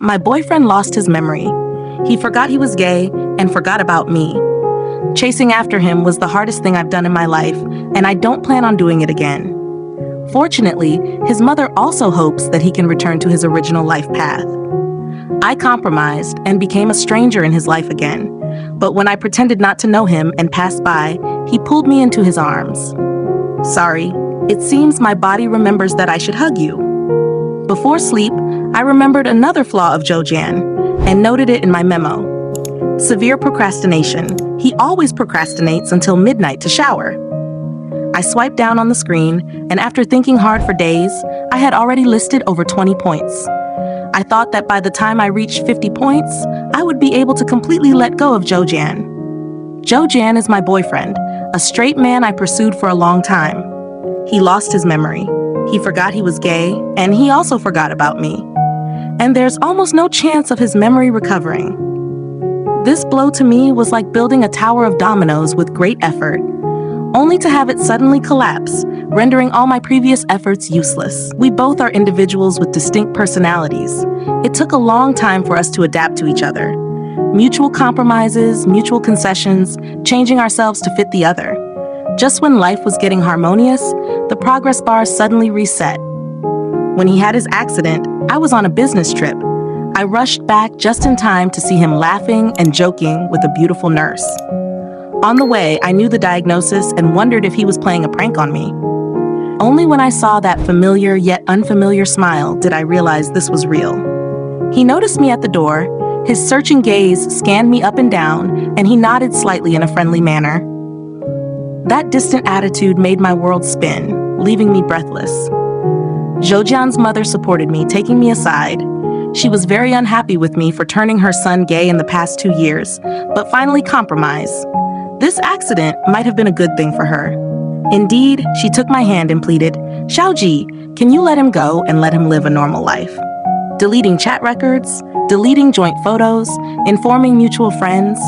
My boyfriend lost his memory. He forgot he was gay and forgot about me. Chasing after him was the hardest thing I've done in my life, and I don't plan on doing it again. Fortunately, his mother also hopes that he can return to his original life path. I compromised and became a stranger in his life again, but when I pretended not to know him and passed by, he pulled me into his arms. Sorry, it seems my body remembers that I should hug you. Before sleep, I remembered another flaw of Jojan and noted it in my memo. Severe procrastination. He always procrastinates until midnight to shower. I swiped down on the screen, and after thinking hard for days, I had already listed over 20 points. I thought that by the time I reached 50 points, I would be able to completely let go of Jojan. Jojan is my boyfriend, a straight man I pursued for a long time. He lost his memory. He forgot he was gay, and he also forgot about me. And there's almost no chance of his memory recovering. This blow to me was like building a tower of dominoes with great effort, only to have it suddenly collapse, rendering all my previous efforts useless. We both are individuals with distinct personalities. It took a long time for us to adapt to each other. Mutual compromises, mutual concessions, changing ourselves to fit the other. Just when life was getting harmonious, the progress bar suddenly reset. When he had his accident, I was on a business trip. I rushed back just in time to see him laughing and joking with a beautiful nurse. On the way, I knew the diagnosis and wondered if he was playing a prank on me. Only when I saw that familiar yet unfamiliar smile did I realize this was real. He noticed me at the door, his searching gaze scanned me up and down, and he nodded slightly in a friendly manner. That distant attitude made my world spin, leaving me breathless. Jojan's mother supported me, taking me aside. She was very unhappy with me for turning her son gay in the past 2 years, but finally compromised. This accident might have been a good thing for her. Indeed, she took my hand and pleaded, "Xiaoji, can you let him go and let him live a normal life?" Deleting chat records, deleting joint photos, informing mutual friends,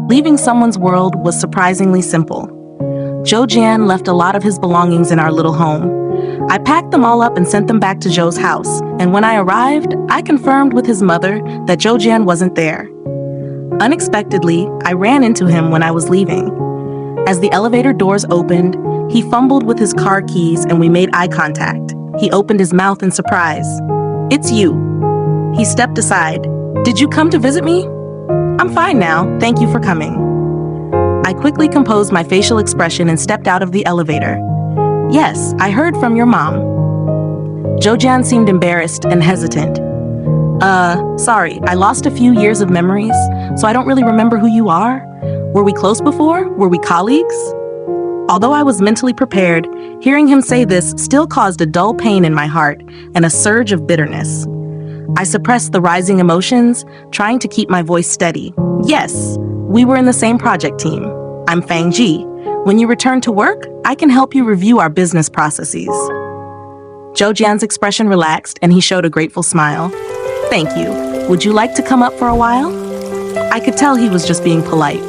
leaving someone's world was surprisingly simple. Jojan left a lot of his belongings in our little home. I packed them all up and sent them back to Joe's house, and when I arrived, I confirmed with his mother that Jojan wasn't there. Unexpectedly, I ran into him when I was leaving. As the elevator doors opened, he fumbled with his car keys and we made eye contact. He opened his mouth in surprise. "It's you." He stepped aside. "Did you come to visit me?" "I'm fine now, thank you for coming." I quickly composed my facial expression and stepped out of the elevator. "Yes, I heard from your mom." Jojan seemed embarrassed and hesitant. Sorry, I lost a few years of memories, so I don't really remember who you are. Were we close before? Were we colleagues?" Although I was mentally prepared, hearing him say this still caused a dull pain in my heart and a surge of bitterness. I suppressed the rising emotions, trying to keep my voice steady. "Yes, we were in the same project team. I'm Fang Ji. When you return to work, I can help you review our business processes." Jojan's expression relaxed and he showed a grateful smile. "Thank you. Would you like to come up for a while?" I could tell he was just being polite.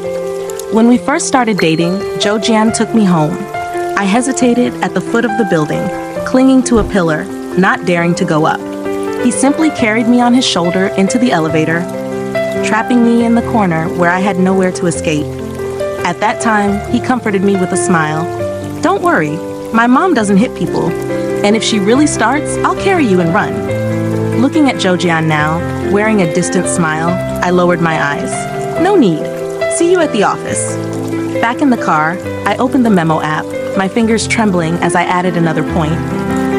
When we first started dating, Jojan took me home. I hesitated at the foot of the building, clinging to a pillar, not daring to go up. He simply carried me on his shoulder into the elevator, trapping me in the corner where I had nowhere to escape. At that time, he comforted me with a smile. "Don't worry, my mom doesn't hit people, and if she really starts, I'll carry you and run." Looking at Jojan now, wearing a distant smile, I lowered my eyes. "No need. See you at the office." Back in the car, I opened the memo app, my fingers trembling as I added another point.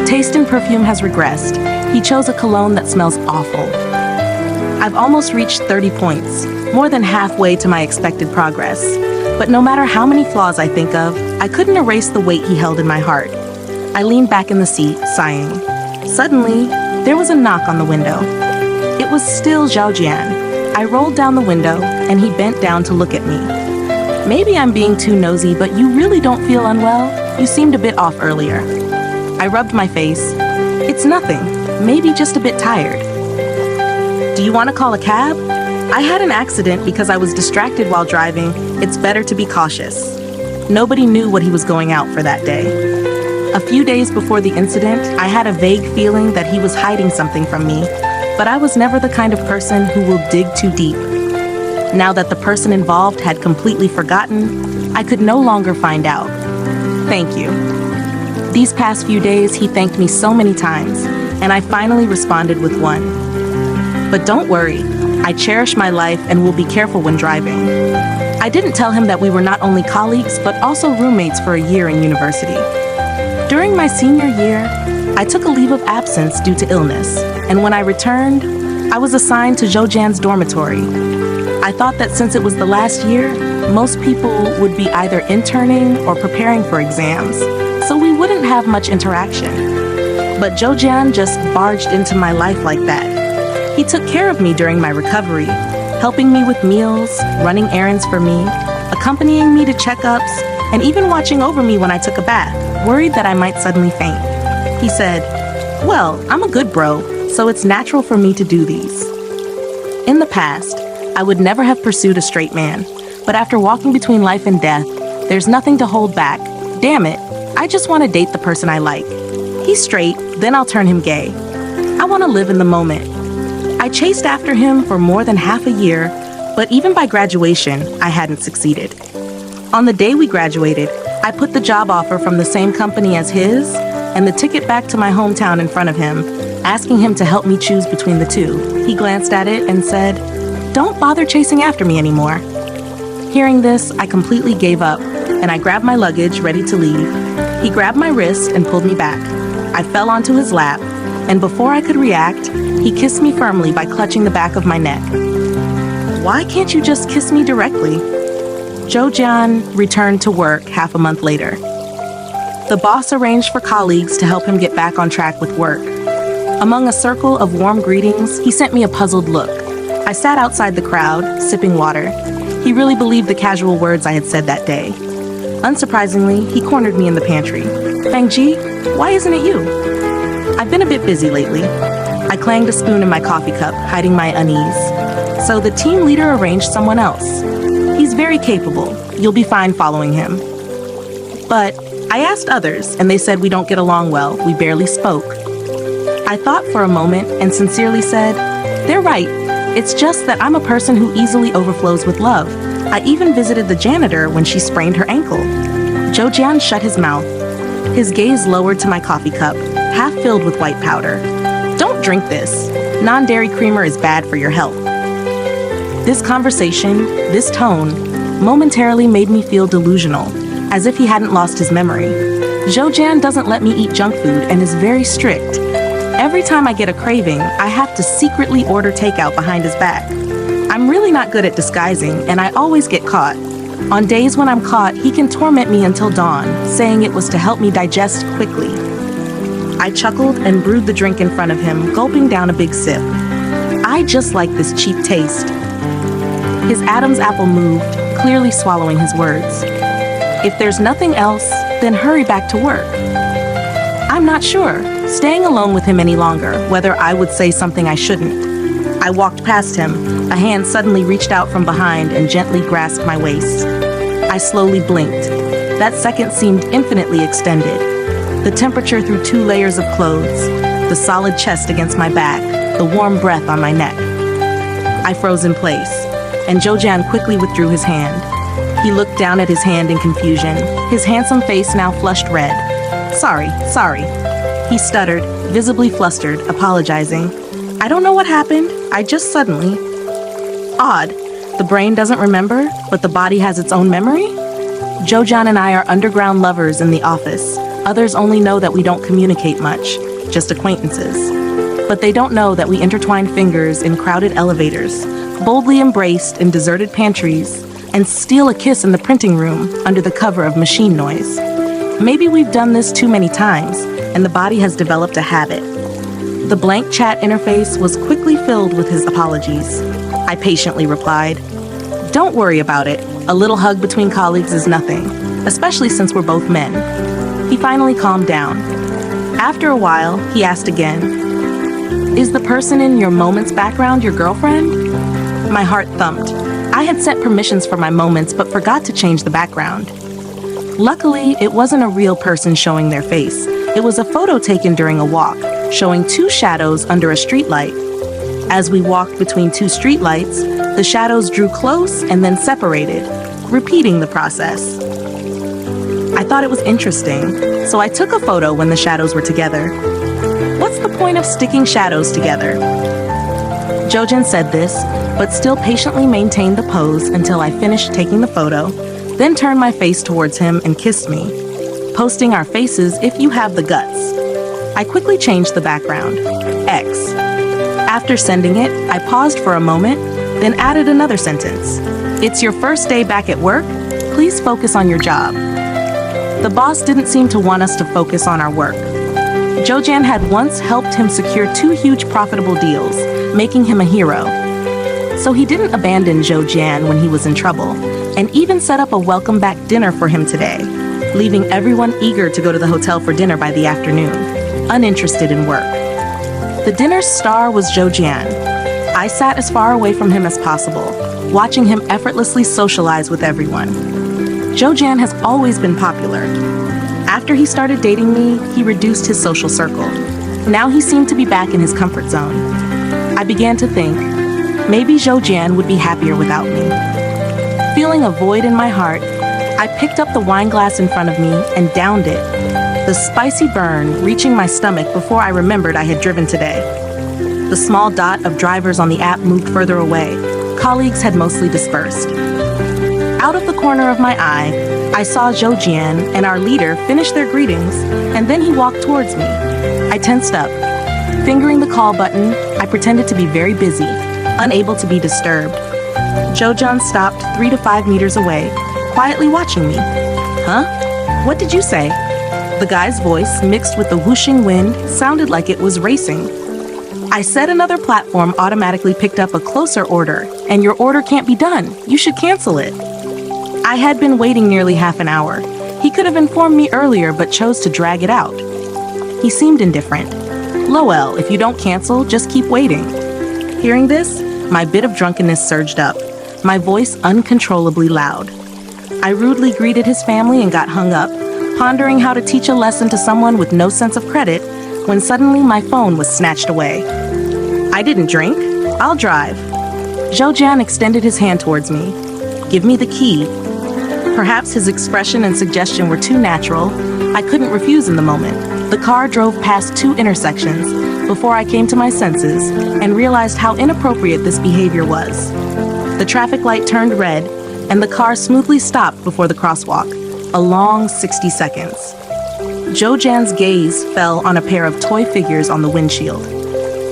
Taste and perfume has regressed. He chose a cologne that smells awful. I've almost reached 30 points, more than halfway to my expected progress. But no matter how many flaws I think of, I couldn't erase the weight he held in my heart. I leaned back in the seat, sighing. Suddenly, there was a knock on the window. It was still Zhao Jian. I rolled down the window, and he bent down to look at me. "Maybe I'm being too nosy, but you really don't feel unwell? You seemed a bit off earlier." I rubbed my face. "It's nothing. Maybe just a bit tired." "Do you want to call a cab?" "I had an accident because I was distracted while driving. It's better to be cautious." Nobody knew what he was going out for that day. A few days before the incident, I had a vague feeling that he was hiding something from me, but I was never the kind of person who will dig too deep. Now that the person involved had completely forgotten, I could no longer find out. Thank you. These past few days, he thanked me so many times, and I finally responded with one. But don't worry, I cherish my life and will be careful when driving. I didn't tell him that we were not only colleagues, but also roommates for a year in university. During my senior year, I took a leave of absence due to illness, and when I returned, I was assigned to Jojan's dormitory. I thought that since it was the last year, most people would be either interning or preparing for exams, so we wouldn't have much interaction. But Jojan just barged into my life like that. He took care of me during my recovery, helping me with meals, running errands for me, accompanying me to checkups, and even watching over me when I took a bath, worried that I might suddenly faint. He said, "Well, I'm a good bro, so it's natural for me to do these." In the past, I would never have pursued a straight man, but after walking between life and death, there's nothing to hold back. Damn it, I just want to date the person I like. He's straight, then I'll turn him gay. I want to live in the moment. I chased after him for more than half a year, but even by graduation, I hadn't succeeded. On the day we graduated, I put the job offer from the same company as his and the ticket back to my hometown in front of him, asking him to help me choose between the two. He glanced at it and said, "Don't bother chasing after me anymore." Hearing this, I completely gave up, and I grabbed my luggage, ready to leave. He grabbed my wrist and pulled me back. I fell onto his lap, and before I could react, he kissed me firmly by clutching the back of my neck. "Why can't you just kiss me directly?" Jojan returned to work half a month later. The boss arranged for colleagues to help him get back on track with work. Among a circle of warm greetings, he sent me a puzzled look. I sat outside the crowd, sipping water. He really believed the casual words I had said that day. Unsurprisingly, he cornered me in the pantry. "Fangji, why isn't it you?" "I've been a bit busy lately." I clanged a spoon in my coffee cup, hiding my unease. "So the team leader arranged someone else. He's very capable. You'll be fine following him." But I asked others, and they said we don't get along well. We barely spoke. I thought for a moment and sincerely said, "They're right. It's just that I'm a person who easily overflows with love. I even visited the janitor when she sprained her ankle." Jojan shut his mouth. His gaze lowered to my coffee cup, half filled with white powder. "Don't drink this. Non-dairy creamer is bad for your health." This conversation, this tone, momentarily made me feel delusional, as if he hadn't lost his memory. Jojan doesn't let me eat junk food and is very strict. Every time I get a craving, I have to secretly order takeout behind his back. I'm really not good at disguising, and I always get caught. On days when I'm caught, he can torment me until dawn, saying it was to help me digest quickly. I chuckled and brewed the drink in front of him, gulping down a big sip. I just like this cheap taste. His Adam's apple moved, clearly swallowing his words. "If there's nothing else, then hurry back to work." I'm not sure, staying alone with him any longer, whether I would say something I shouldn't. I walked past him. A hand suddenly reached out from behind and gently grasped my waist. I slowly blinked. That second seemed infinitely extended. The temperature through 2 layers of clothes, the solid chest against my back, the warm breath on my neck. I froze in place, and Jojan quickly withdrew his hand. He looked down at his hand in confusion, his handsome face now flushed red. Sorry. He stuttered, visibly flustered, apologizing. "I don't know what happened. I just suddenly..." Odd. The brain doesn't remember, but the body has its own memory? Jojan and I are underground lovers in the office. Others only know that we don't communicate much, just acquaintances. But they don't know that we intertwine fingers in crowded elevators, boldly embraced in deserted pantries, and steal a kiss in the printing room under the cover of machine noise. Maybe we've done this too many times, and the body has developed a habit. The blank chat interface was quickly filled with his apologies. I patiently replied, "Don't worry about it. A little hug between colleagues is nothing, especially since we're both men." He finally calmed down. After a while, he asked again, "Is the person in your Moments background your girlfriend?" My heart thumped. I had set permissions for my Moments but forgot to change the background. Luckily, it wasn't a real person showing their face. It was a photo taken during a walk, showing 2 shadows under a streetlight. As we walked between two streetlights, the shadows drew close and then separated, repeating the process. I thought it was interesting, so I took a photo when the shadows were together. What's the point of sticking shadows together? Jojin said this, but still patiently maintained the pose until I finished taking the photo, then turned my face towards him and kissed me, posting our faces if you have the guts. I quickly changed the background, X. After sending it, I paused for a moment, then added another sentence. It's your first day back at work? Please focus on your job. The boss didn't seem to want us to focus on our work. Jojan had once helped him secure 2 huge profitable deals, making him a hero. So he didn't abandon Jojan when he was in trouble, and even set up a welcome back dinner for him today, leaving everyone eager to go to the hotel for dinner by the afternoon, uninterested in work. The dinner's star was Jojan. I sat as far away from him as possible, watching him effortlessly socialize with everyone. Jojan has always been popular. After he started dating me, he reduced his social circle. Now he seemed to be back in his comfort zone. I began to think, maybe Jojan would be happier without me. Feeling a void in my heart, I picked up the wine glass in front of me and downed it, the spicy burn reaching my stomach before I remembered I had driven today. The small dot of drivers on the app moved further away. Colleagues had mostly dispersed. Out of the corner of my eye, I saw Jojian and our leader finish their greetings, and then he walked towards me. I tensed up. Fingering the call button, I pretended to be very busy, unable to be disturbed. Jojan stopped 3 to 5 meters away, quietly watching me. Huh? What did you say? The guy's voice, mixed with the whooshing wind, sounded like it was racing. I said another platform automatically picked up a closer order, and your order can't be done. You should cancel it. I had been waiting nearly half an hour. He could have informed me earlier, but chose to drag it out. He seemed indifferent. Lowell, if you don't cancel, just keep waiting. Hearing this, my bit of drunkenness surged up, my voice uncontrollably loud. I rudely greeted his family and got hung up, pondering how to teach a lesson to someone with no sense of credit, when suddenly my phone was snatched away. I didn't drink. I'll drive. Jojan extended his hand towards me. Give me the key. Perhaps his expression and suggestion were too natural. I couldn't refuse in the moment. The car drove past 2 intersections before I came to my senses and realized how inappropriate this behavior was. The traffic light turned red, and the car smoothly stopped before the crosswalk, a long 60 seconds. Jojan's gaze fell on a pair of toy figures on the windshield.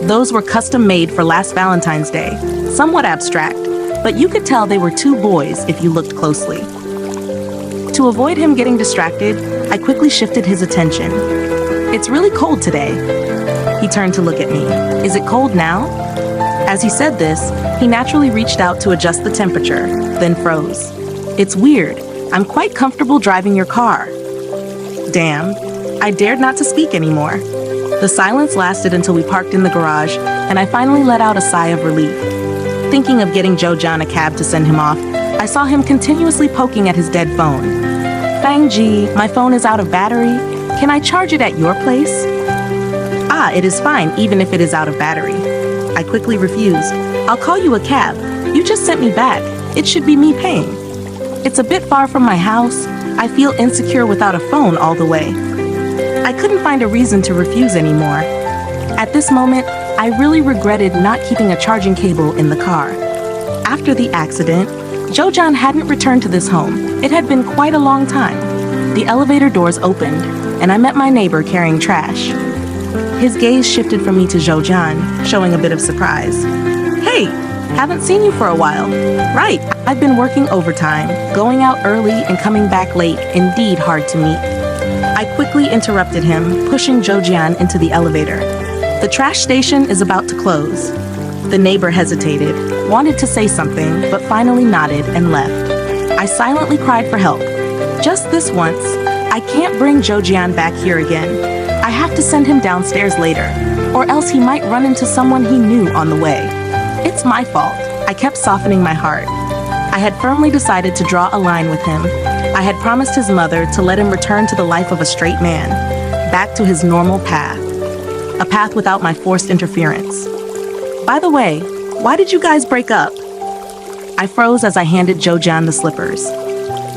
Those were custom made for last Valentine's Day, somewhat abstract, but you could tell they were 2 boys if you looked closely. To avoid him getting distracted, I quickly shifted his attention. It's really cold today. He turned to look at me. Is it cold now? As he said this, he naturally reached out to adjust the temperature, then froze. It's weird. I'm quite comfortable driving your car. Damn. I dared not to speak anymore. The silence lasted until we parked in the garage, and I finally let out a sigh of relief. Thinking of getting Jojan a cab to send him off, I saw him continuously poking at his dead phone. Fangji, my phone is out of battery. Can I charge it at your place? Ah, it is fine, even if it is out of battery. I quickly refused. I'll call you a cab. You just sent me back. It should be me paying. It's a bit far from my house. I feel insecure without a phone all the way. I couldn't find a reason to refuse anymore. At this moment, I really regretted not keeping a charging cable in the car. After the accident, Jojan hadn't returned to this home. It had been quite a long time. The elevator doors opened, and I met my neighbor carrying trash. His gaze shifted from me to Jojan, showing a bit of surprise. Hey, haven't seen you for a while. Right, I've been working overtime, going out early and coming back late, indeed hard to meet. I quickly interrupted him, pushing Jojan into the elevator. The trash station is about to close. The neighbor hesitated, wanted to say something, but finally nodded and left. I silently cried for help. Just this once, I can't bring Jojan back here again. I have to send him downstairs later, or else he might run into someone he knew on the way. It's my fault. I kept softening my heart. I had firmly decided to draw a line with him. I had promised his mother to let him return to the life of a straight man, back to his normal path. A path without my forced interference. By the way, why did you guys break up? I froze as I handed Jojan the slippers.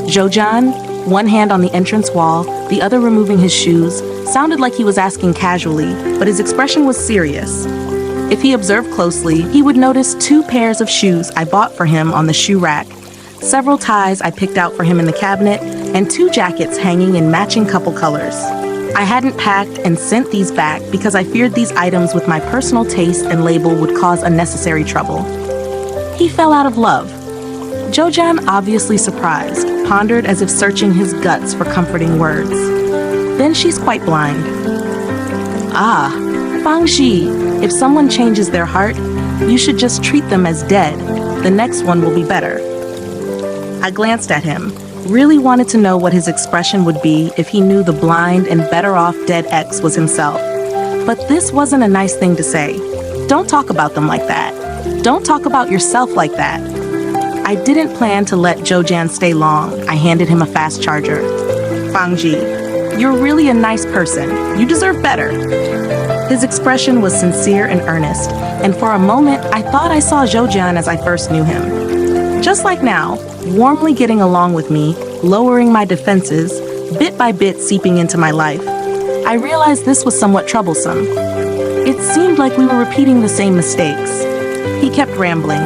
Jojan, one hand on the entrance wall, the other removing his shoes, sounded like he was asking casually, but his expression was serious. If he observed closely, he would notice 2 pairs of shoes I bought for him on the shoe rack, several ties I picked out for him in the cabinet, and 2 jackets hanging in matching couple colors. I hadn't packed and sent these back because I feared these items with my personal taste and label would cause unnecessary trouble. He fell out of love. Jojan, obviously surprised, pondered as if searching his guts for comforting words. Then she's quite blind. Ah, Fangxi, if someone changes their heart, you should just treat them as dead. The next one will be better. I glanced at him, really wanted to know what his expression would be if he knew the blind and better off dead ex was himself. But this wasn't a nice thing to say. Don't talk about them like that. Don't talk about yourself like that. I didn't plan to let Jojan stay long. I handed him a fast charger. Fangji, you're really a nice person. You deserve better. His expression was sincere and earnest, and for a moment I thought I saw Jojan as I first knew him. Just like now, warmly getting along with me, lowering my defenses, bit by bit seeping into my life. I realized this was somewhat troublesome. It seemed like we were repeating the same mistakes. He kept rambling.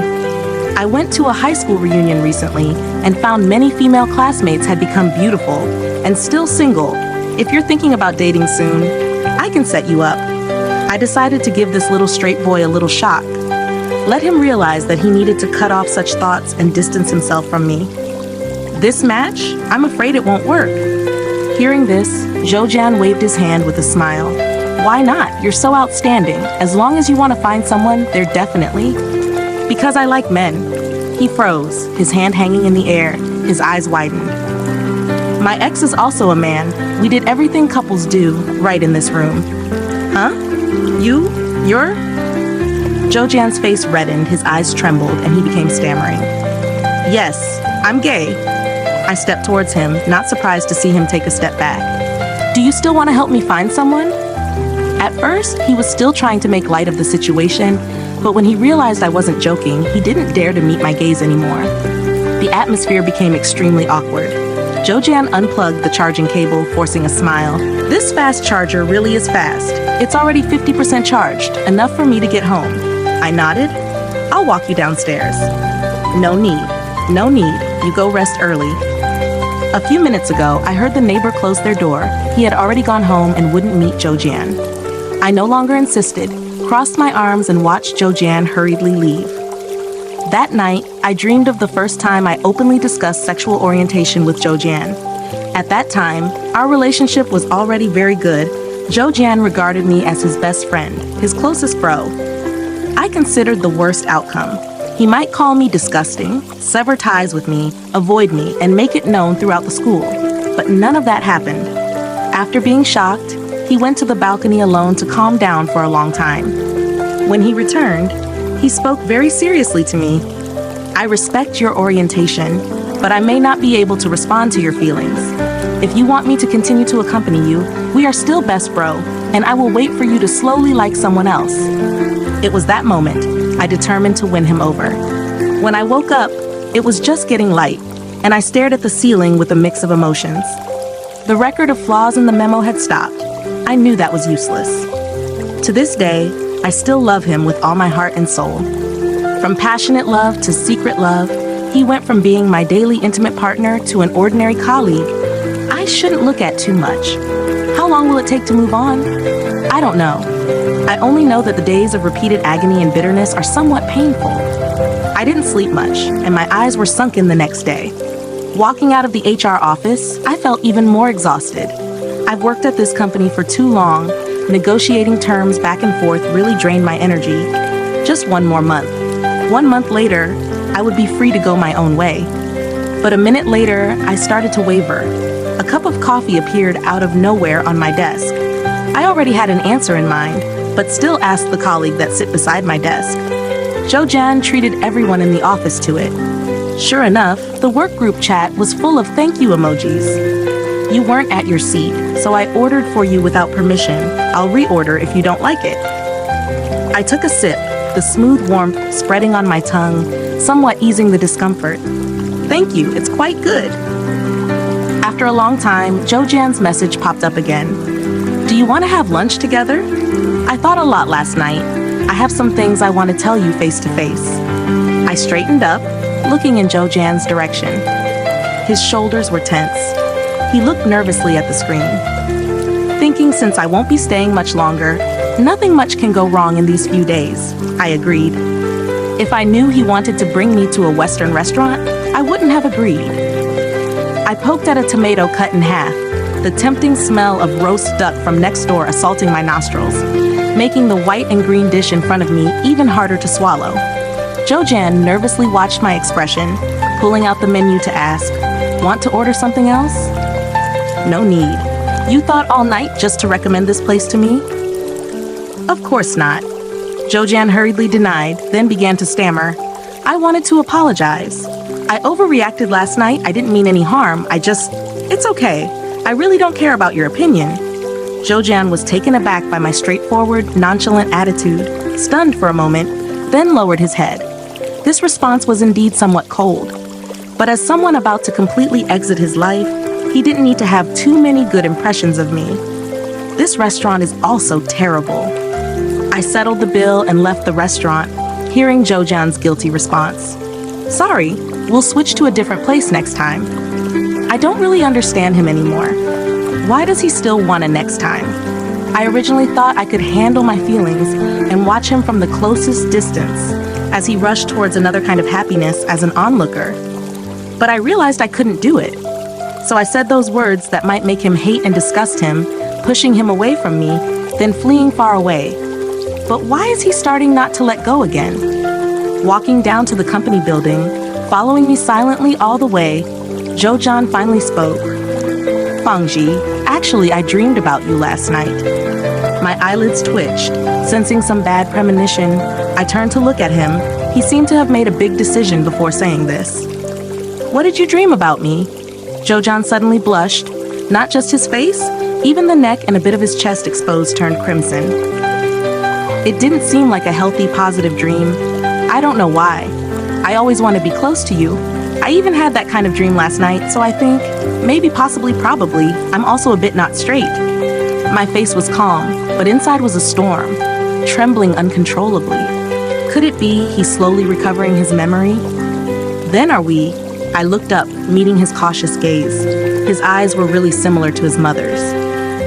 I went to a high school reunion recently and found many female classmates had become beautiful and still single. If you're thinking about dating soon, I can set you up. I decided to give this little straight boy a little shock. Let him realize that he needed to cut off such thoughts and distance himself from me. This match? I'm afraid it won't work. Hearing this, Jojan waved his hand with a smile. Why not? You're so outstanding. As long as you want to find someone, they're definitely. Because I like men. He froze, his hand hanging in the air, his eyes widened. My ex is also a man. We did everything couples do, right in this room. Huh? You're? Jojan's face reddened, his eyes trembled, and he became stammering. Yes, I'm gay. I stepped towards him, not surprised to see him take a step back. Do you still want to help me find someone? At first, he was still trying to make light of the situation, but when he realized I wasn't joking, he didn't dare to meet my gaze anymore. The atmosphere became extremely awkward. Jojan unplugged the charging cable, forcing a smile. This fast charger really is fast. It's already 50% charged, enough for me to get home. I nodded. I'll walk you downstairs. No need. You go rest early. A few minutes ago, I heard the neighbor close their door. He had already gone home and wouldn't meet Jojan. I no longer insisted, crossed my arms and watched Jojan hurriedly leave. That night, I dreamed of the first time I openly discussed sexual orientation with Jojan. At that time, our relationship was already very good. Jojan regarded me as his best friend, his closest bro. I considered the worst outcome. He might call me disgusting, sever ties with me, avoid me, and make it known throughout the school. But none of that happened. After being shocked, he went to the balcony alone to calm down for a long time. When he returned, he spoke very seriously to me. I respect your orientation, but I may not be able to respond to your feelings. If you want me to continue to accompany you, we are still best bro, and I will wait for you to slowly like someone else. It was that moment I determined to win him over. When I woke up, it was just getting light, and I stared at the ceiling with a mix of emotions. The record of flaws in the memo had stopped. I knew that was useless. To this day, I still love him with all my heart and soul. From passionate love to secret love, he went from being my daily intimate partner to an ordinary colleague I shouldn't look at too much. How long will it take to move on? I don't know. I only know that the days of repeated agony and bitterness are somewhat painful. I didn't sleep much, and my eyes were sunken the next day. Walking out of the HR office, I felt even more exhausted. I've worked at this company for too long. Negotiating terms back and forth really drained my energy. Just one more month. 1 month later, I would be free to go my own way. But a minute later, I started to waver. A cup of coffee appeared out of nowhere on my desk. I already had an answer in mind, but still asked the colleague that sit beside my desk. Jojan treated everyone in the office to it. Sure enough, the work group chat was full of thank you emojis. You weren't at your seat, so I ordered for you without permission. I'll reorder if you don't like it. I took a sip, the smooth warmth spreading on my tongue, somewhat easing the discomfort. Thank you, it's quite good. After a long time, Jojan's message popped up again. Do you want to have lunch together? I thought a lot last night. I have some things I want to tell you face to face. I straightened up, looking in Jojan's direction. His shoulders were tense. He looked nervously at the screen. Thinking since I won't be staying much longer, nothing much can go wrong in these few days, I agreed. If I knew he wanted to bring me to a Western restaurant, I wouldn't have agreed. I poked at a tomato cut in half, the tempting smell of roast duck from next door assaulting my nostrils, making the white and green dish in front of me even harder to swallow. Jojan nervously watched my expression, pulling out the menu to ask, "Want to order something else?" No need. You thought all night just to recommend this place to me? Of course not. Jojan hurriedly denied, then began to stammer. I wanted to apologize. I overreacted last night. I didn't mean any harm. It's okay. I really don't care about your opinion. Jojan was taken aback by my straightforward, nonchalant attitude, stunned for a moment, then lowered his head. This response was indeed somewhat cold. But as someone about to completely exit his life, he didn't need to have too many good impressions of me. This restaurant is also terrible. I settled the bill and left the restaurant, hearing Jojan's guilty response. Sorry, we'll switch to a different place next time. I don't really understand him anymore. Why does he still want a next time? I originally thought I could handle my feelings and watch him from the closest distance as he rushed towards another kind of happiness as an onlooker. But I realized I couldn't do it. So I said those words that might make him hate and disgust him, pushing him away from me, then fleeing far away. But why is he starting not to let go again? Walking down to the company building, following me silently all the way, Jojan finally spoke. Fangji, actually I dreamed about you last night. My eyelids twitched. Sensing some bad premonition, I turned to look at him. He seemed to have made a big decision before saying this. What did you dream about me? Jojan suddenly blushed. Not just his face, even the neck and a bit of his chest exposed turned crimson. It didn't seem like a healthy, positive dream. I don't know why. I always want to be close to you. I even had that kind of dream last night, so I think, maybe, possibly, probably, I'm also a bit not straight. My face was calm, but inside was a storm, trembling uncontrollably. Could it be he's slowly recovering his memory? Then I looked up, meeting his cautious gaze. His eyes were really similar to his mother's.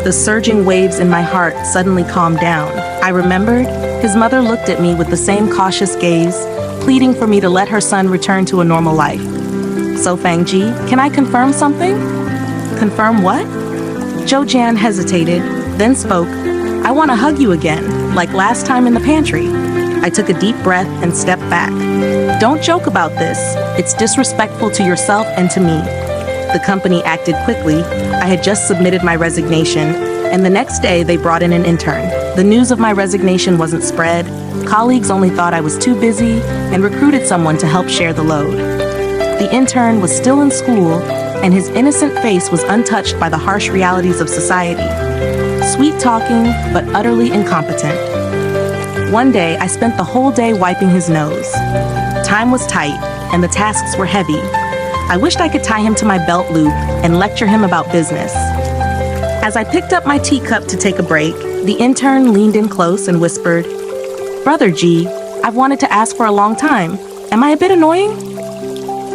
The surging waves in my heart suddenly calmed down. I remembered his mother looked at me with the same cautious gaze, pleading for me to let her son return to a normal life. So Fangji, can I confirm something? Confirm what? Jojan hesitated, then spoke. I want to hug you again, like last time in the pantry. I took a deep breath and stepped back. Don't joke about this. It's disrespectful to yourself and to me. The company acted quickly. I had just submitted my resignation, and the next day they brought in an intern. The news of my resignation wasn't spread. Colleagues only thought I was too busy and recruited someone to help share the load. The intern was still in school, and his innocent face was untouched by the harsh realities of society. Sweet-talking, but utterly incompetent. One day, I spent the whole day wiping his nose. Time was tight, and the tasks were heavy. I wished I could tie him to my belt loop and lecture him about business. As I picked up my teacup to take a break, the intern leaned in close and whispered, Brother G, I've wanted to ask for a long time. Am I a bit annoying?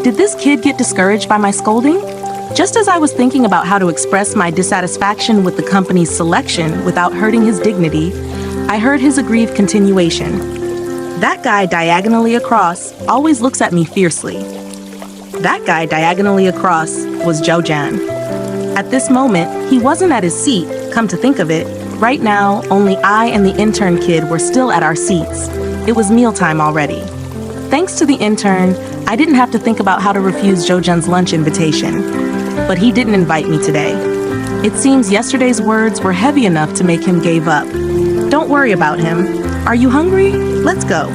Did this kid get discouraged by my scolding? Just as I was thinking about how to express my dissatisfaction with the company's selection without hurting his dignity, I heard his aggrieved continuation. That guy diagonally across always looks at me fiercely. That guy diagonally across was Jojan. At this moment, he wasn't at his seat, come to think of it. Right now, only I and the intern kid were still at our seats. It was mealtime already. Thanks to the intern, I didn't have to think about how to refuse Jojan's lunch invitation. But he didn't invite me today. It seems yesterday's words were heavy enough to make him give up. Don't worry about him. Are you hungry? Let's go.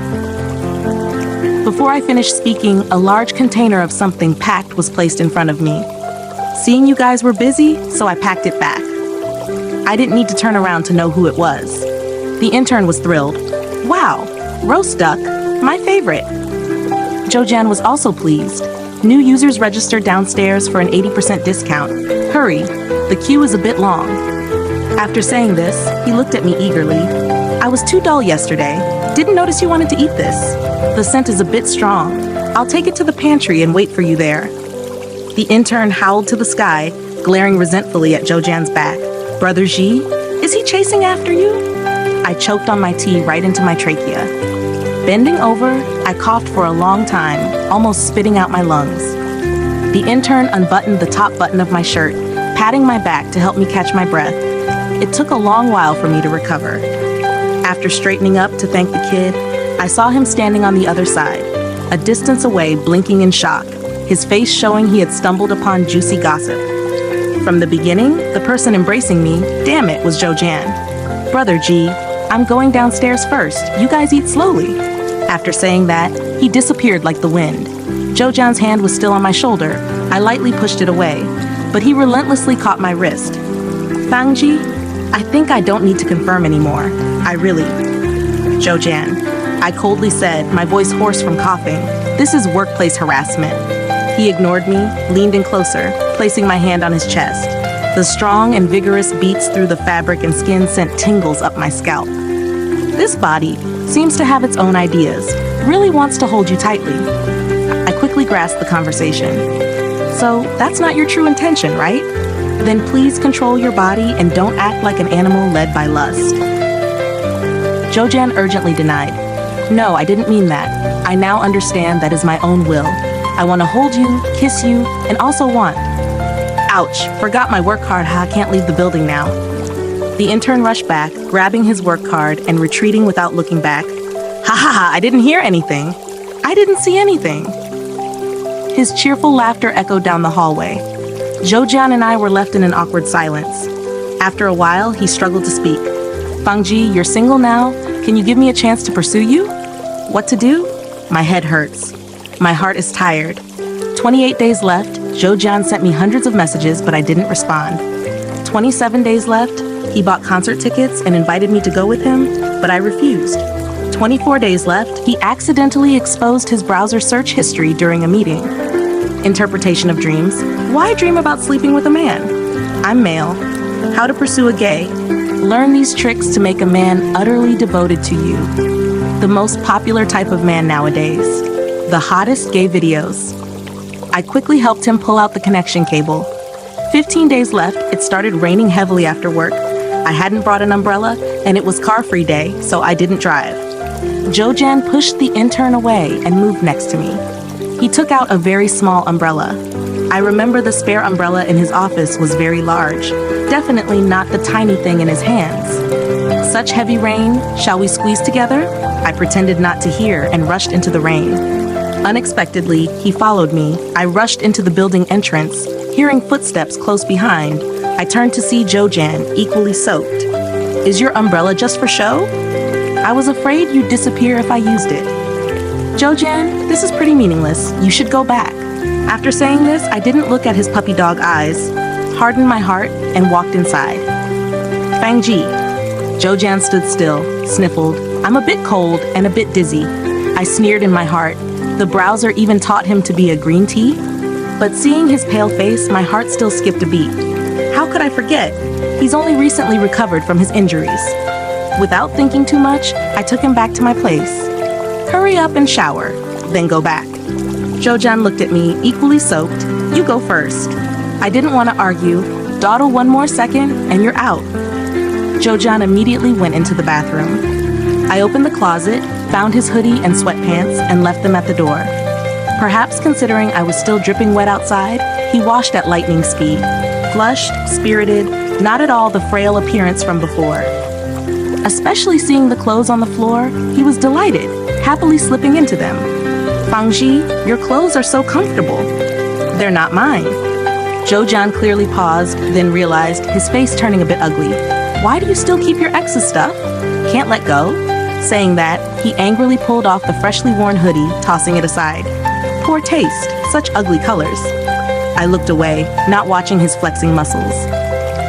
Before I finished speaking, a large container of something packed was placed in front of me. Seeing you guys were busy, so I packed it back. I didn't need to turn around to know who it was. The intern was thrilled. Wow, Roast duck, my favorite. Jojan was also pleased. New users registered downstairs for an 80% discount. Hurry, the queue is a bit long. After saying this, he looked at me eagerly. I was too dull yesterday. Didn't notice you wanted to eat this. The scent is a bit strong. I'll take it to the pantry and wait for you there. The intern howled to the sky, glaring resentfully at Jojan's back. Brother Ji, is he chasing after you? I choked on my tea right into my trachea. Bending over, I coughed for a long time, almost spitting out my lungs. The intern unbuttoned the top button of my shirt, patting my back to help me catch my breath. It took a long while for me to recover. After straightening up to thank the kid, I saw him standing on the other side, a distance away, blinking in shock, his face showing he had stumbled upon juicy gossip. From the beginning, the person embracing me, damn it, was Jojan. Brother G, I'm going downstairs first. You guys eat slowly. After saying that, he disappeared like the wind. Jojan's hand was still on my shoulder. I lightly pushed it away, but he relentlessly caught my wrist. Fangji, I think I don't need to confirm anymore. I really... Jojan, I coldly said, my voice hoarse from coughing. This is workplace harassment. He ignored me, leaned in closer, placing my hand on his chest. The strong and vigorous beats through the fabric and skin sent tingles up my scalp. This body seems to have its own ideas, really wants to hold you tightly. I quickly grasped the conversation. So, that's not your true intention, right? Then please control your body and don't act like an animal led by lust. Jojan urgently denied. No, I didn't mean that. I now understand that is my own will. I want to hold you, kiss you, and also want. Ouch, forgot my work card, can't leave the building now. The intern rushed back, grabbing his work card and retreating without looking back. I didn't hear anything. I didn't see anything. His cheerful laughter echoed down the hallway. Jojan and I were left in an awkward silence. After a while, he struggled to speak. Fangji, you're single now. Can you give me a chance to pursue you? What to do? My head hurts. My heart is tired. 28 days left. Jojan sent me hundreds of messages, but I didn't respond. 27 days left. He bought concert tickets and invited me to go with him, but I refused. 24 days left. He accidentally exposed his browser search history during a meeting. Interpretation of dreams. Why dream about sleeping with a man? I'm male. How to pursue a gay. Learn these tricks to make a man utterly devoted to you. The most popular type of man nowadays. The hottest gay videos. I quickly helped him pull out the connection cable. 15 days left. It started raining heavily after work. I hadn't brought an umbrella, and it was car-free day, so I didn't drive. Jojan pushed the intern away and moved next to me. He took out a very small umbrella. I remember the spare umbrella in his office was very large, definitely not the tiny thing in his hands. Such heavy rain, shall we squeeze together? I pretended not to hear and rushed into the rain. Unexpectedly, he followed me. I rushed into the building entrance, hearing footsteps close behind. I turned to see Jojan, equally soaked. Is your umbrella just for show? I was afraid you'd disappear if I used it. Jojan, this is pretty meaningless. You should go back. After saying this, I didn't look at his puppy dog eyes, hardened my heart, and walked inside. Fangji. Jojan stood still, sniffled. I'm a bit cold and a bit dizzy. I sneered in my heart. The browser even taught him to be a green tea. But seeing his pale face, my heart still skipped a beat. How could I forget? He's only recently recovered from his injuries. Without thinking too much, I took him back to my place. Hurry up and shower, then go back. Jojan looked at me, equally soaked. You go first. I didn't want to argue. Dawdle one more second, and you're out. Jojan immediately went into the bathroom. I opened the closet, found his hoodie and sweatpants, and left them at the door. Perhaps considering I was still dripping wet outside, he washed at lightning speed. Flushed, spirited, not at all the frail appearance from before. Especially seeing the clothes on the floor, he was delighted, happily slipping into them. Fangji, your clothes are so comfortable. They're not mine. Jojan clearly paused, then realized, his face turning a bit ugly. Why do you still keep your ex's stuff? Can't let go. Saying that, he angrily pulled off the freshly worn hoodie, tossing it aside. Poor taste, such ugly colors. I looked away, not watching his flexing muscles.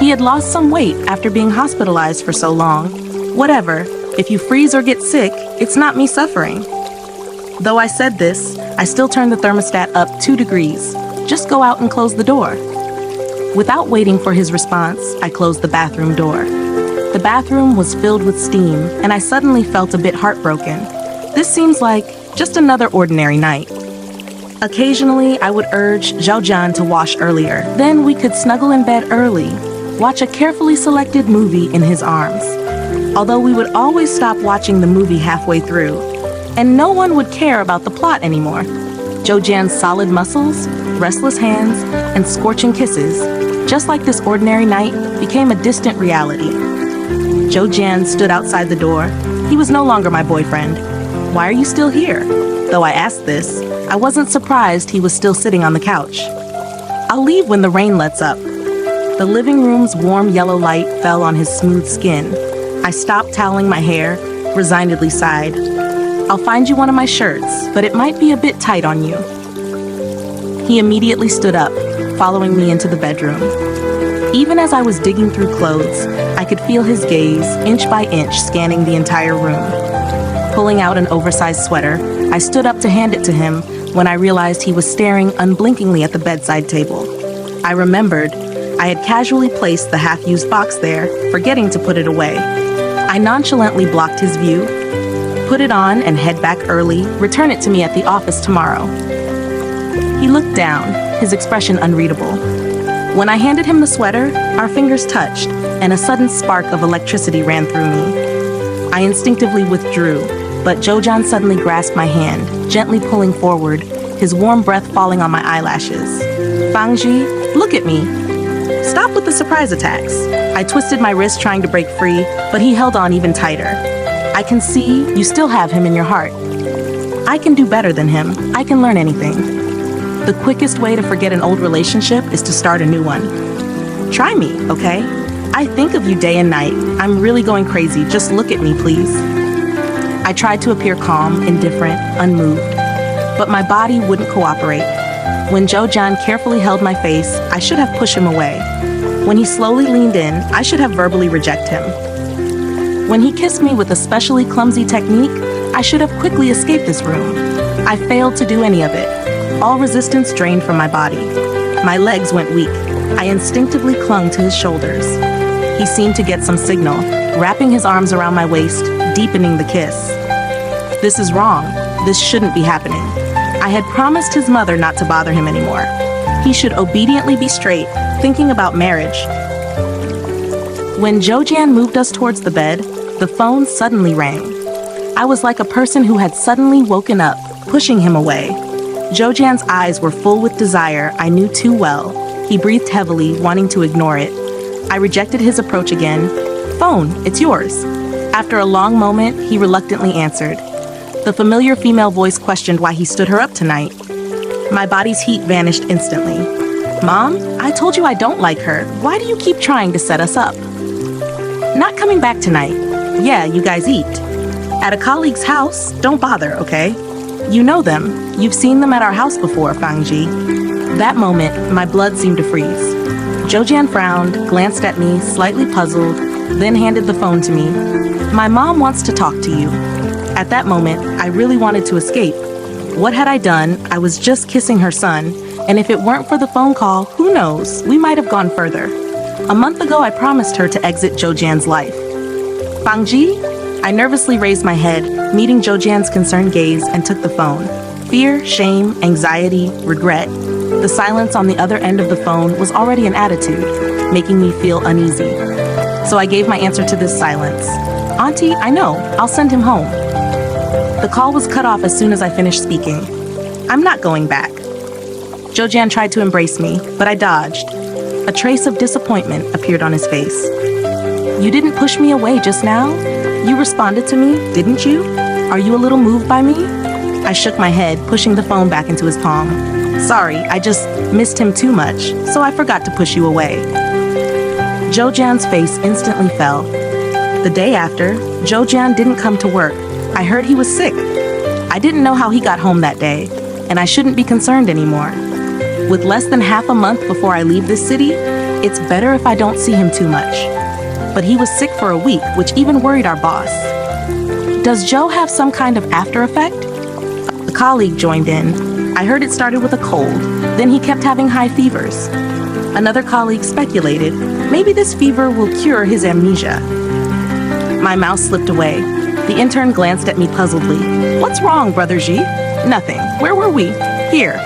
He had lost some weight after being hospitalized for so long. Whatever, If you freeze or get sick, it's not me suffering. Though I said this, I still turned the thermostat up 2 degrees. Just go out and close the door. Without waiting for his response, I closed the bathroom door. The bathroom was filled with steam, and I suddenly felt a bit heartbroken. This seems like just another ordinary night. Occasionally, I would urge Zhaojian to wash earlier. Then we could snuggle in bed early, watch a carefully selected movie in his arms. Although we would always stop watching the movie halfway through, and no one would care about the plot anymore. Zhaojian's solid muscles, restless hands, and scorching kisses, just like this ordinary night, became a distant reality. Zhaojian stood outside the door. He was no longer my boyfriend. Why are you still here? Though I asked this, I wasn't surprised he was still sitting on the couch. I'll leave when the rain lets up. The living room's warm yellow light fell on his smooth skin. I stopped toweling my hair, resignedly sighed. I'll find you one of my shirts, but it might be a bit tight on you. He immediately stood up, following me into the bedroom. Even as I was digging through clothes, I could feel his gaze, inch by inch, scanning the entire room. Pulling out an oversized sweater, I stood up to hand it to him when I realized he was staring unblinkingly at the bedside table. I remembered I had casually placed the half-used box there, forgetting to put it away. I nonchalantly blocked his view, put it on and head back early, return it to me at the office tomorrow. He looked down, his expression unreadable. When I handed him the sweater, our fingers touched, and a sudden spark of electricity ran through me. I instinctively withdrew, but Zhaojian suddenly grasped my hand, gently pulling forward, his warm breath falling on my eyelashes. Fangji, look at me. Stop with the surprise attacks. I twisted my wrist trying to break free, but he held on even tighter. I can see you still have him in your heart. I can do better than him. I can learn anything. The quickest way to forget an old relationship is to start a new one. Try me, okay? I think of you day and night. I'm really going crazy. Just look at me, please. I tried to appear calm, indifferent, unmoved, but my body wouldn't cooperate. When Zhaojian carefully held my face, I should have pushed him away. When he slowly leaned in, I should have verbally rejected him. When he kissed me with a specially clumsy technique, I should have quickly escaped this room. I failed to do any of it. All resistance drained from my body. My legs went weak. I instinctively clung to his shoulders. He seemed to get some signal, wrapping his arms around my waist, deepening the kiss. This is wrong. This shouldn't be happening. I had promised his mother not to bother him anymore. He should obediently be straight, thinking about marriage. When Zhaojian moved us towards the bed, the phone suddenly rang. I was like a person who had suddenly woken up, pushing him away. Zhaojian's eyes were full with desire I knew too well. He breathed heavily, wanting to ignore it. I rejected his approach again. Phone, it's yours. After a long moment, he reluctantly answered. The familiar female voice questioned why he stood her up tonight. My body's heat vanished instantly. Mom, I told you I don't like her. Why do you keep trying to set us up? Not coming back tonight. Yeah, you guys eat. At a colleague's house, don't bother, okay? You know them. You've seen them at our house before, Fangji. That moment, my blood seemed to freeze. Zhaojian frowned, glanced at me, slightly puzzled, then handed the phone to me. My mom wants to talk to you. At that moment, I really wanted to escape. What had I done? I was just kissing her son, and if it weren't for the phone call, who knows? We might have gone further. A month ago, I promised her to exit Zhoujian's life. Fangji? I nervously raised my head, meeting Zhoujian's concerned gaze, and took the phone. Fear, shame, anxiety, regret. The silence on the other end of the phone was already an attitude, making me feel uneasy. So I gave my answer to this silence. Auntie, I know. I'll send him home. The call was cut off as soon as I finished speaking. I'm not going back. Zhoujian tried to embrace me, but I dodged. A trace of disappointment appeared on his face. You didn't push me away just now? You responded to me, didn't you? Are you a little moved by me? I shook my head, pushing the phone back into his palm. Sorry, I just missed him too much, so I forgot to push you away. Zhoujian's face instantly fell. The day after, Zhoujian didn't come to work. I heard he was sick. I didn't know how he got home that day, and I shouldn't be concerned anymore. With less than half a month before I leave this city, it's better if I don't see him too much. But he was sick for a week, which even worried our boss. Does Joe have some kind of after effect? A colleague joined in. I heard it started with a cold, then he kept having high fevers. Another colleague speculated, maybe this fever will cure his amnesia. My mouse slipped away. The intern glanced at me puzzledly. What's wrong, Brother G? Nothing. Where were we? Here.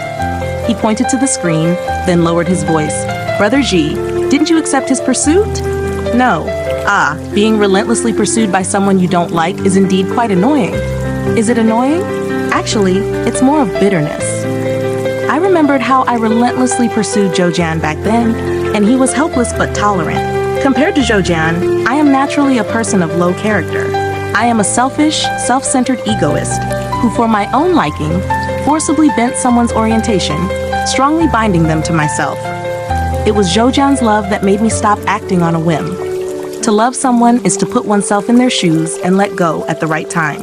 He pointed to the screen, then lowered his voice. Brother G, didn't you accept his pursuit? No. Ah, being relentlessly pursued by someone you don't like is indeed quite annoying. Is it annoying? Actually, it's more of bitterness. I remembered how I relentlessly pursued Jojan back then, and he was helpless but tolerant. Compared to Jojan, I am naturally a person of low character. I am a selfish, self-centered egoist who, for my own liking, forcibly bent someone's orientation, strongly binding them to myself. It was Jojan's love that made me stop acting on a whim. To love someone is to put oneself in their shoes and let go at the right time.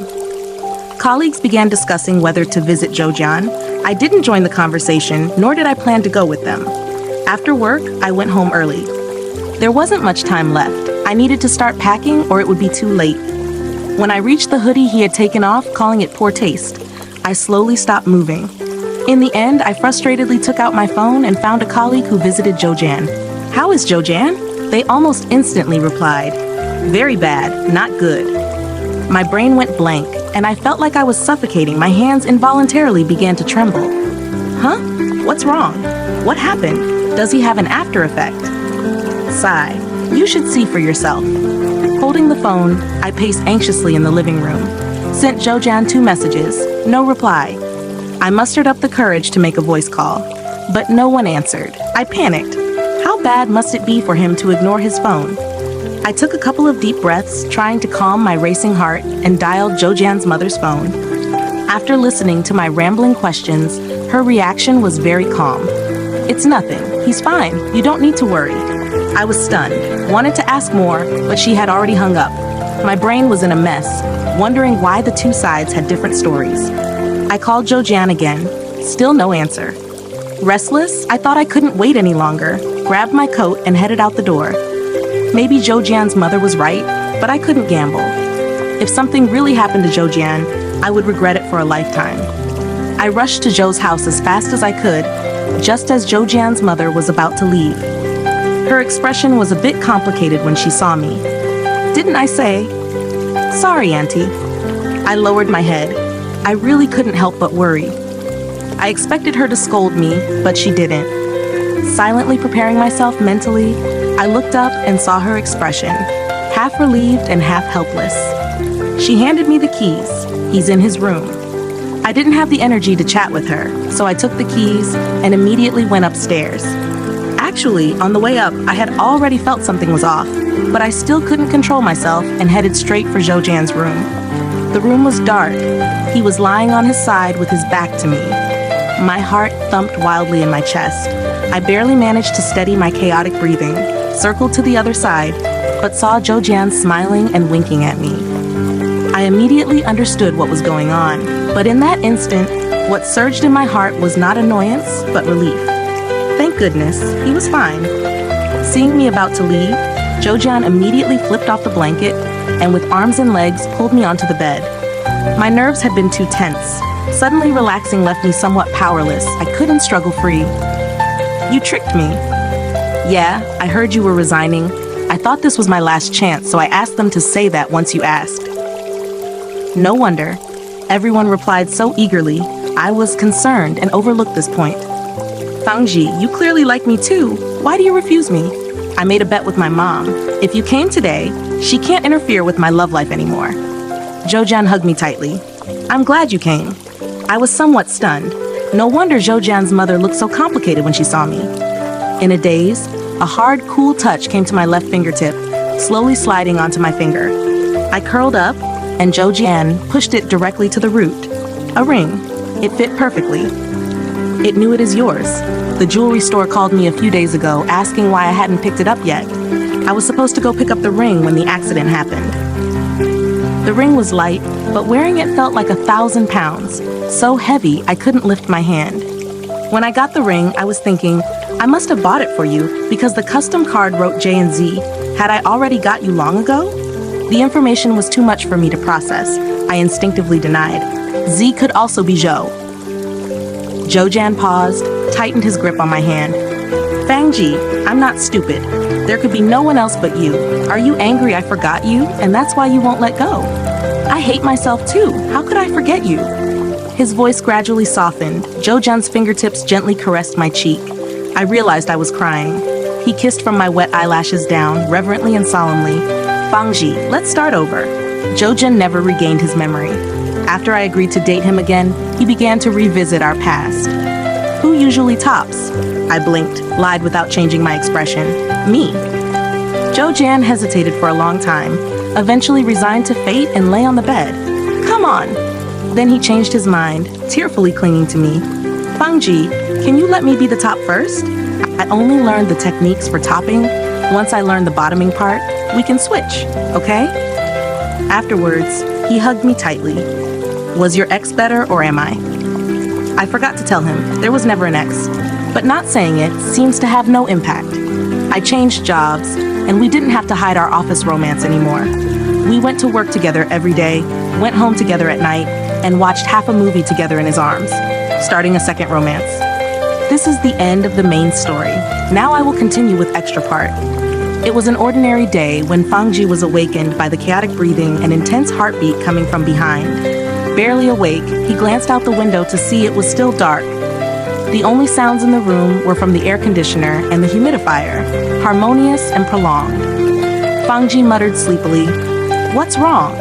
Colleagues began discussing whether to visit Jojan. I didn't join the conversation, nor did I plan to go with them. After work, I went home early. There wasn't much time left. I needed to start packing or it would be too late. When I reached the hoodie he had taken off, calling it poor taste, I slowly stopped moving. In the end, I frustratedly took out my phone and found a colleague who visited Jojan. How is Jojan? They almost instantly replied, very bad, not good. My brain went blank, and I felt like I was suffocating. My hands involuntarily began to tremble. Huh? What's wrong? What happened? Does he have an after effect? Sigh. You should see for yourself. Holding the phone, I paced anxiously in the living room. Sent Jojan 2 messages. No reply. I mustered up the courage to make a voice call, but no one answered. I panicked. How bad must it be for him to ignore his phone? I took a couple of deep breaths, trying to calm my racing heart, and dialed Jojan's mother's phone. After listening to my rambling questions, her reaction was very calm. It's nothing. He's fine. You don't need to worry. I was stunned, wanted to ask more, but she had already hung up. My brain was in a mess, wondering why the 2 sides had different stories. I called Jojan again. Still no answer. Restless, I thought I couldn't wait any longer, grabbed my coat and headed out the door. Maybe Jojan's mother was right, but I couldn't gamble. If something really happened to Jojan, I would regret it for a lifetime. I rushed to Joe's house as fast as I could, just as Jojan's mother was about to leave. Her expression was a bit complicated when she saw me. Didn't I say? Sorry, Auntie. I lowered my head. I really couldn't help but worry. I expected her to scold me, but she didn't. Silently preparing myself mentally, I looked up and saw her expression, half relieved and half helpless. She handed me the keys. He's in his room. I didn't have the energy to chat with her, so I took the keys and immediately went upstairs. Actually, on the way up, I had already felt something was off, but I still couldn't control myself and headed straight for Jojan's room. The room was dark. He was lying on his side with his back to me. My heart thumped wildly in my chest. I barely managed to steady my chaotic breathing, circled to the other side, but saw Jojan smiling and winking at me. I immediately understood what was going on, but in that instant, what surged in my heart was not annoyance, but relief. Thank goodness, he was fine. Seeing me about to leave, Jojan immediately flipped off the blanket and with arms and legs pulled me onto the bed. My nerves had been too tense. Suddenly relaxing left me somewhat powerless. I couldn't struggle free. You tricked me. Yeah, I heard you were resigning. I thought this was my last chance, so I asked them to say that once you asked. No wonder. Everyone replied so eagerly. I was concerned and overlooked this point. Fangji, you clearly like me too. Why do you refuse me? I made a bet with my mom. If you came today, she can't interfere with my love life anymore. Jojan hugged me tightly. I'm glad you came. I was somewhat stunned. No wonder Jojan's mother looked so complicated when she saw me. In a daze, a hard, cool touch came to my left fingertip, slowly sliding onto my finger. I curled up, and Jojan pushed it directly to the root. A ring. It fit perfectly. It knew it as yours. The jewelry store called me a few days ago, asking why I hadn't picked it up yet. I was supposed to go pick up the ring when the accident happened. The ring was light, but wearing it felt like 1,000 pounds. So heavy, I couldn't lift my hand. When I got the ring, I was thinking, I must have bought it for you because the custom card wrote J and Z. Had I already got you long ago? The information was too much for me to process. I instinctively denied. Z could also be Zhou. Zhou paused, tightened his grip on my hand. Fangji, I'm not stupid. There could be no one else but you. Are you angry I forgot you, and that's why you won't let go? I hate myself too. How could I forget you? His voice gradually softened. Zhou fingertips gently caressed my cheek. I realized I was crying. He kissed from my wet eyelashes down, reverently and solemnly. Fangji, let's start over. Zhou never regained his memory. After I agreed to date him again, he began to revisit our past. Who usually tops? I blinked, lied without changing my expression. Me. Zhou hesitated for a long time, eventually resigned to fate and lay on the bed. Come on. Then he changed his mind, tearfully clinging to me. Fangji, can you let me be the top first? I only learned the techniques for topping. Once I learn the bottoming part, we can switch, okay? Afterwards, he hugged me tightly. Was your ex better or am I? I forgot to tell him there was never an ex, but not saying it seems to have no impact. I changed jobs, and we didn't have to hide our office romance anymore. We went to work together every day, went home together at night, and watched half a movie together in his arms, starting a second romance. This is the end of the main story. Now I will continue with extra part. It was an ordinary day when Fangji was awakened by the chaotic breathing and intense heartbeat coming from behind. Barely awake, he glanced out the window to see it was still dark. The only sounds in the room were from the air conditioner and the humidifier, harmonious and prolonged. Fangji muttered sleepily, "What's wrong?"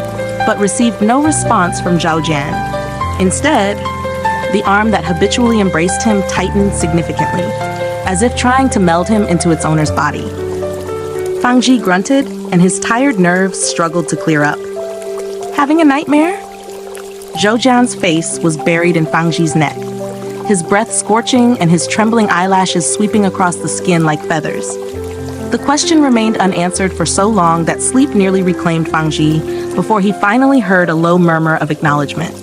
but received no response from Zhao. Instead, the arm that habitually embraced him tightened significantly, as if trying to meld him into its owner's body. Fangji grunted, and his tired nerves struggled to clear up. Having a nightmare? Zhou face was buried in Fangji's neck, his breath scorching and his trembling eyelashes sweeping across the skin like feathers. The question remained unanswered for so long that sleep nearly reclaimed Fangji before he finally heard a low murmur of acknowledgement.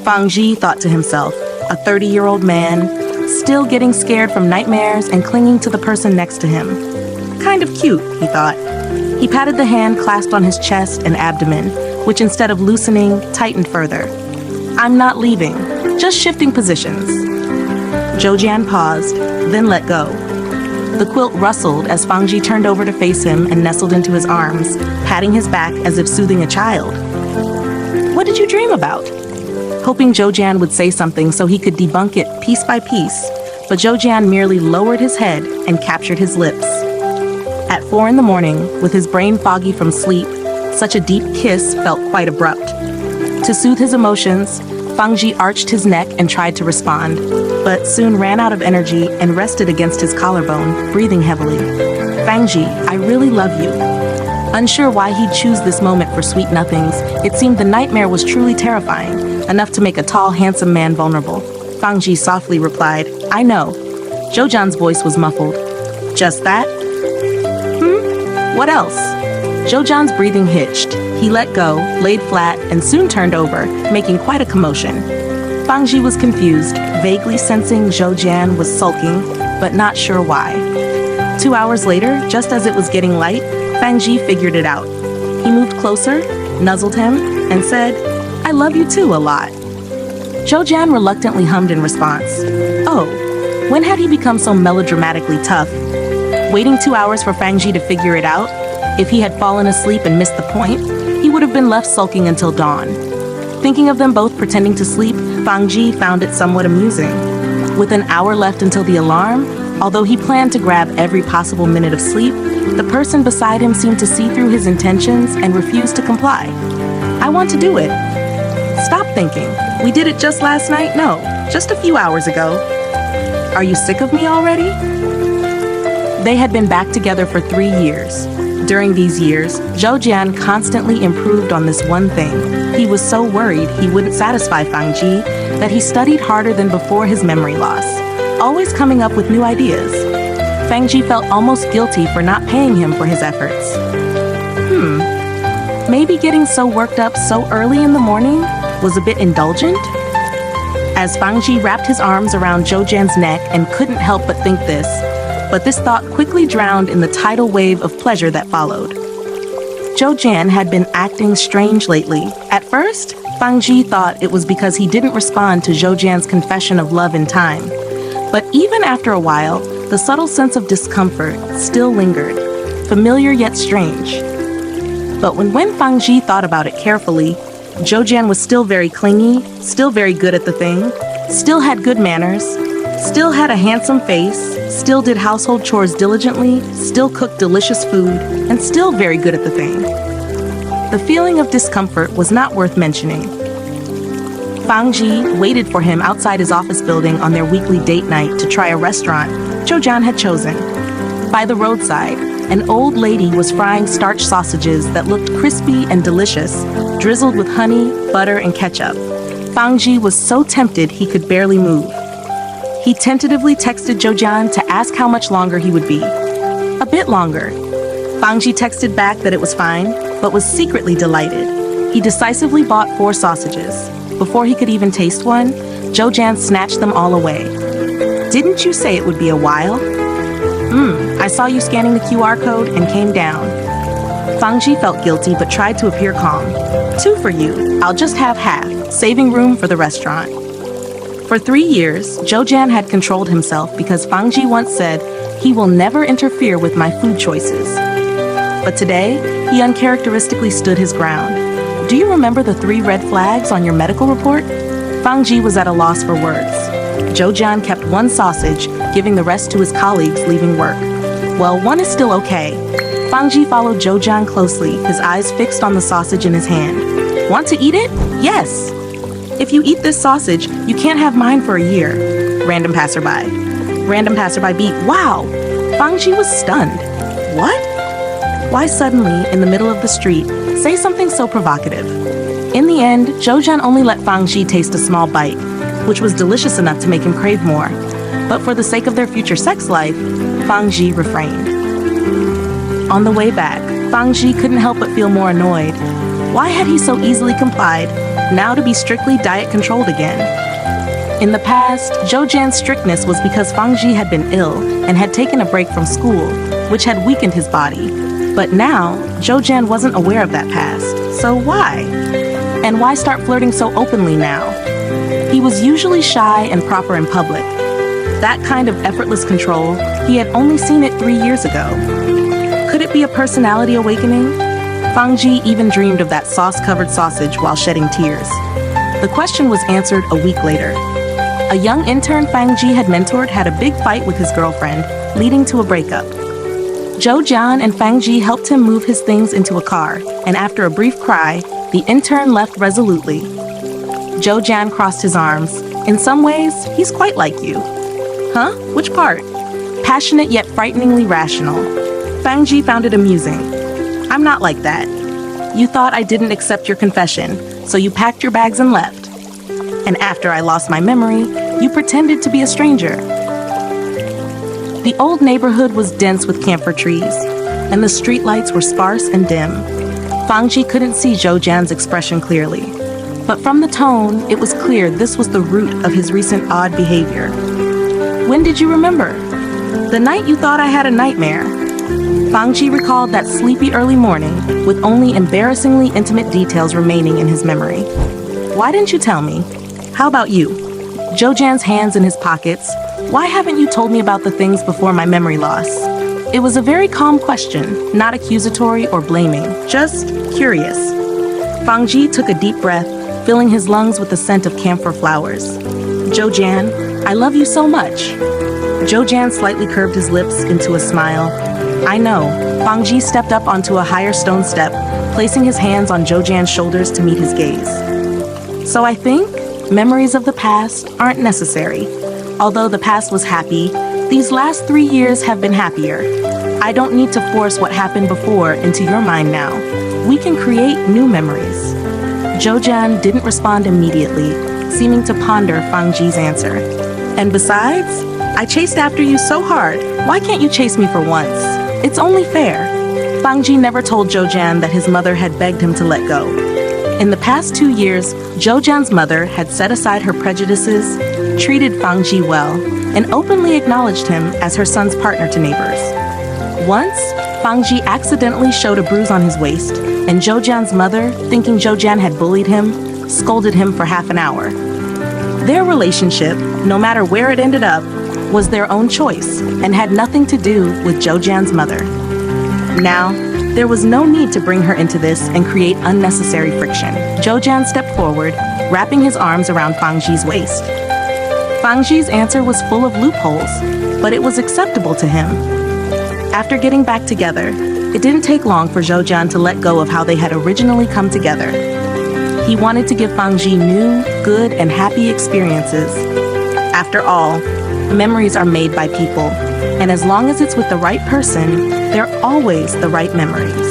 Fangji thought to himself, a 30-year-old man, still getting scared from nightmares and clinging to the person next to him. Kind of cute, he thought. He patted the hand clasped on his chest and abdomen, which instead of loosening, tightened further. I'm not leaving, just shifting positions. Zhou paused, then let go. The quilt rustled as Fangji turned over to face him and nestled into his arms, patting his back as if soothing a child. What did you dream about? Hoping Zhou would say something so he could debunk it piece by piece, but Zhou merely lowered his head and captured his lips. At 4 a.m, with his brain foggy from sleep, such a deep kiss felt quite abrupt. To soothe his emotions, Fangji arched his neck and tried to respond, but soon ran out of energy and rested against his collarbone, breathing heavily. Fangji, I really love you. Unsure why he'd choose this moment for sweet nothings, it seemed the nightmare was truly terrifying, enough to make a tall, handsome man vulnerable. Fangji softly replied, I know. Zhou voice was muffled. Just that? What else? Zhou breathing hitched. He let go, laid flat, and soon turned over, making quite a commotion. Fangji was confused, vaguely sensing Zhou was sulking, but not sure why. 2 hours later, just as it was getting light, Fangji figured it out. He moved closer, nuzzled him, and said, I love you too a lot. Zhou reluctantly hummed in response. Oh, when had he become so melodramatically tough? Waiting 2 hours for Fangji to figure it out? If he had fallen asleep and missed the point, he would have been left sulking until dawn. Thinking of them both pretending to sleep, Fangji found it somewhat amusing. With an hour left until the alarm, although he planned to grab every possible minute of sleep, the person beside him seemed to see through his intentions and refused to comply. I want to do it. Stop thinking. We did it just last night? No, just a few hours ago. Are you sick of me already? They had been back together for 3 years. During these years, Zhou constantly improved on this one thing. He was so worried he wouldn't satisfy Fangji that he studied harder than before his memory loss, always coming up with new ideas. Fangji felt almost guilty for not paying him for his efforts. Maybe getting so worked up so early in the morning was a bit indulgent? As Fangji wrapped his arms around Zhou neck and couldn't help but think this, but this thought quickly drowned in the tidal wave of pleasure that followed. Zhou Jian had been acting strange lately. At first, Fang Ji thought it was because he didn't respond to Zhou Jian's confession of love in time. But even after a while, the subtle sense of discomfort still lingered, familiar yet strange. But when Fang Ji thought about it carefully, Zhou Jian was still very clingy, still very good at the thing, still had good manners, still had a handsome face, still did household chores diligently, still cooked delicious food, and still very good at the thing. The feeling of discomfort was not worth mentioning. Fang Ji waited for him outside his office building on their weekly date night to try a restaurant Zhou Jian had chosen. By the roadside, an old lady was frying starch sausages that looked crispy and delicious, drizzled with honey, butter, and ketchup. Fang Ji was so tempted he could barely move. He tentatively texted Zhou Jian to ask how much longer he would be. A bit longer. Fang Ji texted back that it was fine, but was secretly delighted. He decisively bought 4 sausages. Before he could even taste one, Zhou Jian snatched them all away. Didn't you say it would be a while? I saw you scanning the QR code and came down. Fang Ji felt guilty but tried to appear calm. 2 for you. I'll just have half, saving room for the restaurant. For 3 years, Zhou Jian had controlled himself because Fang Ji once said, "He will never interfere with my food choices." But today, he uncharacteristically stood his ground. Do you remember the 3 red flags on your medical report? Fang Ji was at a loss for words. Zhou Jian kept 1 sausage, giving the rest to his colleagues leaving work. Well, 1 is still okay. Fang Ji followed Zhou Jian closely, his eyes fixed on the sausage in his hand. Want to eat it? Yes. If you eat this sausage, you can't have mine for a year. Random passerby. Random passerby beat. Wow! Fang Ji was stunned. What? Why suddenly, in the middle of the street, say something so provocative? In the end, Zhou Jian only let Fang Ji taste a small bite, which was delicious enough to make him crave more. But for the sake of their future sex life, Fang Ji refrained. On the way back, Fang Ji couldn't help but feel more annoyed. Why had he so easily complied, now to be strictly diet-controlled again? In the past, Zhou Jian's strictness was because Fang Ji had been ill and had taken a break from school, which had weakened his body. But now, Zhou Jian wasn't aware of that past, so why? And why start flirting so openly now? He was usually shy and proper in public. That kind of effortless control, he had only seen it 3 years ago. Could it be a personality awakening? Fang Ji even dreamed of that sauce-covered sausage while shedding tears. The question was answered a week later. A young intern Fang Ji had mentored had a big fight with his girlfriend, leading to a breakup. Zhou Jian and Fang Ji helped him move his things into a car, and after a brief cry, the intern left resolutely. Zhou Jian crossed his arms. In some ways, he's quite like you. Huh? Which part? Passionate yet frighteningly rational. Fang Ji found it amusing. I'm not like that. You thought I didn't accept your confession, so you packed your bags and left. And after I lost my memory, you pretended to be a stranger. The old neighborhood was dense with camphor trees, and the streetlights were sparse and dim. Fang Ji couldn't see Zhou Jian's expression clearly, but from the tone, it was clear this was the root of his recent odd behavior. When did you remember? The night you thought I had a nightmare. Fang Ji recalled that sleepy early morning with only embarrassingly intimate details remaining in his memory. Why didn't you tell me? How about you? Zhou Jian's hands in his pockets. Why haven't you told me about the things before my memory loss? It was a very calm question, not accusatory or blaming, just curious. Fang Ji took a deep breath, filling his lungs with the scent of camphor flowers. Zhou Jian, I love you so much. Zhou Jian slightly curved his lips into a smile. I know. Fang Ji stepped up onto a higher stone step, placing his hands on Zhou Jian's shoulders to meet his gaze. So I think memories of the past aren't necessary. Although the past was happy, these last 3 years have been happier. I don't need to force what happened before into your mind now. We can create new memories. Zhou Jian didn't respond immediately, seeming to ponder Fang Ji's answer. And besides, I chased after you so hard. Why can't you chase me for once? It's only fair. Fang Ji never told Zhou Jian that his mother had begged him to let go. In the past 2 years, Zhou Jian's mother had set aside her prejudices, treated Fang Ji well, and openly acknowledged him as her son's partner to neighbors. Once, Fang Ji accidentally showed a bruise on his waist, and Zhou Jian's mother, thinking Zhou Jian had bullied him, scolded him for half an hour. Their relationship, no matter where it ended up, was their own choice and had nothing to do with Zhou Jian's mother. Now, there was no need to bring her into this and create unnecessary friction. Zhou Jian stepped forward, wrapping his arms around Fang Ji's waist. Fang Ji's answer was full of loopholes, but it was acceptable to him. After getting back together, it didn't take long for Zhou Jian to let go of how they had originally come together. He wanted to give Fang Ji new, good, and happy experiences. After all, memories are made by people, and as long as it's with the right person, they're always the right memories.